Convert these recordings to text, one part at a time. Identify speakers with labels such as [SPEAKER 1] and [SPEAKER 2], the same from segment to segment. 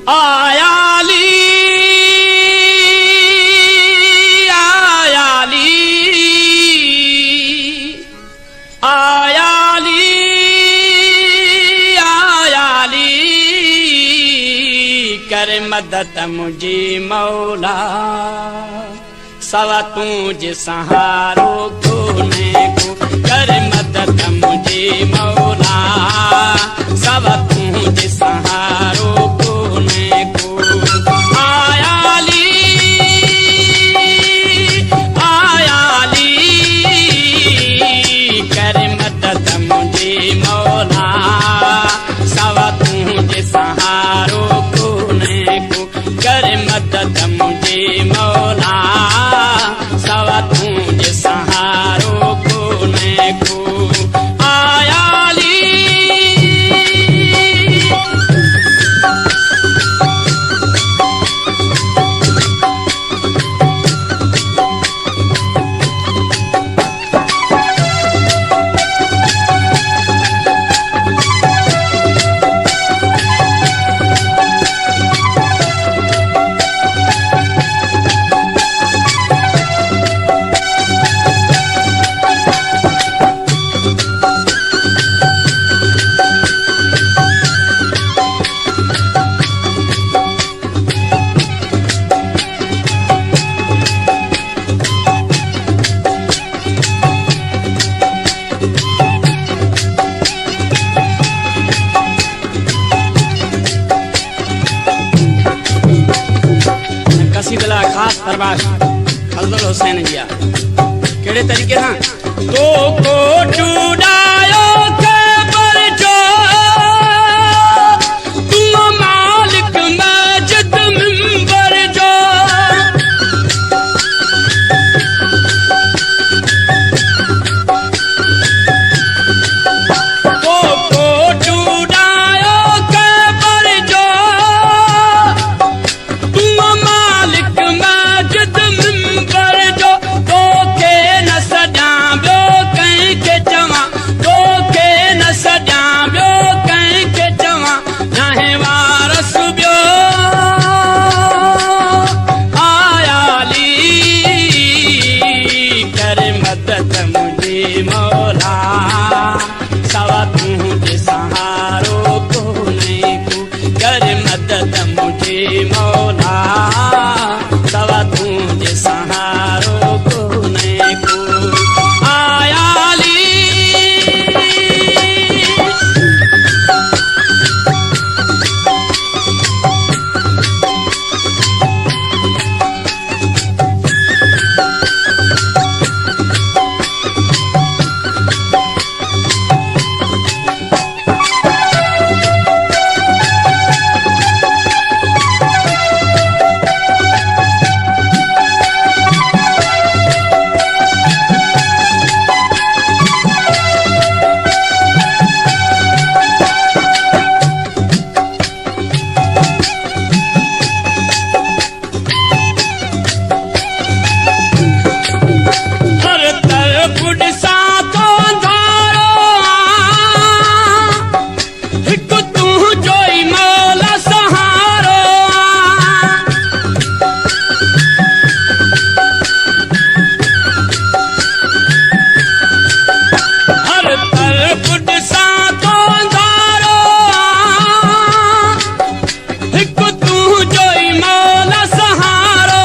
[SPEAKER 1] आयाली आयाली आयाली आयाली कर मदद मुझे मौला सवा तुझे सहारो कोने को कर मदद मुझे मौला सवा तुझे सहारो कोने को आयाली आयाली कर मदद मुझे मौला सवा तुझे सहारो कोने को कर मदद मुझे मौला सवा तुझे सहारो कोने को आयाली कसीदला खास दरबार फजल हुसैन जिया केड़े तरीके हां तो को चुड़ायो के पर जो तुम मालिक मस्जिद मिंबर जो तो को चुड़ायो के पर जो तुम मालिक मस्जिद मिंबर जो तो के न सजाव्यो कहीं के जवा तो के न सजाव्यो कहीं के जवा नाहे वारस ब्यो आयाली कर मदद मुझे मौला सवा तुझे सहारो कोने को कर मदद मुझे मौला सवा तुझे सहारो कोने को आयाली हर तरफ साथो धारो हिक तू जोई मौला सहारो हर तरफ साथो धारो हिक तू जोई मौला सहारो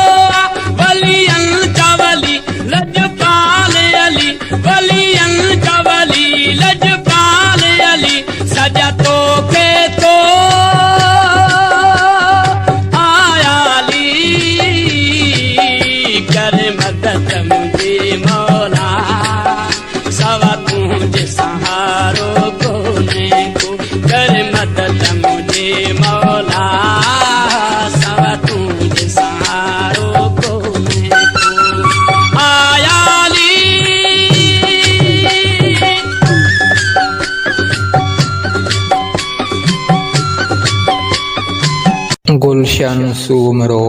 [SPEAKER 1] वलियन चवली लजपाल अली वलियन चवली लजपाल अली सजा तो के तो आयाली कर मदद मुझे मौला सवा तुझे सहारो कोने को कर मदद मुझे मौला सवा तुझे सहारो कोने को आयाली
[SPEAKER 2] गुलशन सूमरो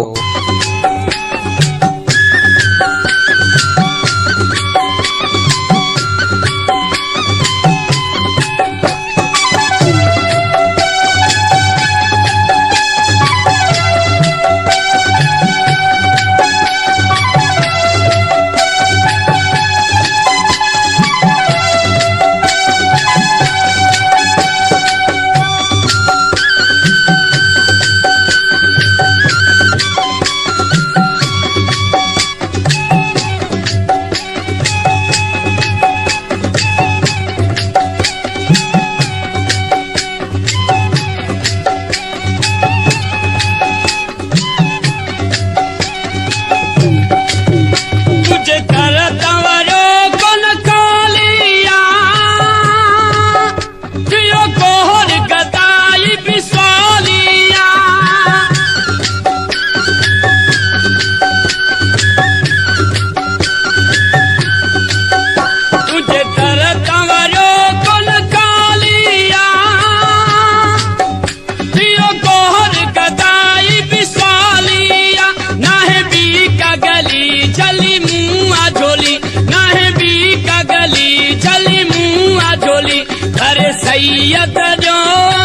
[SPEAKER 1] सैयद जो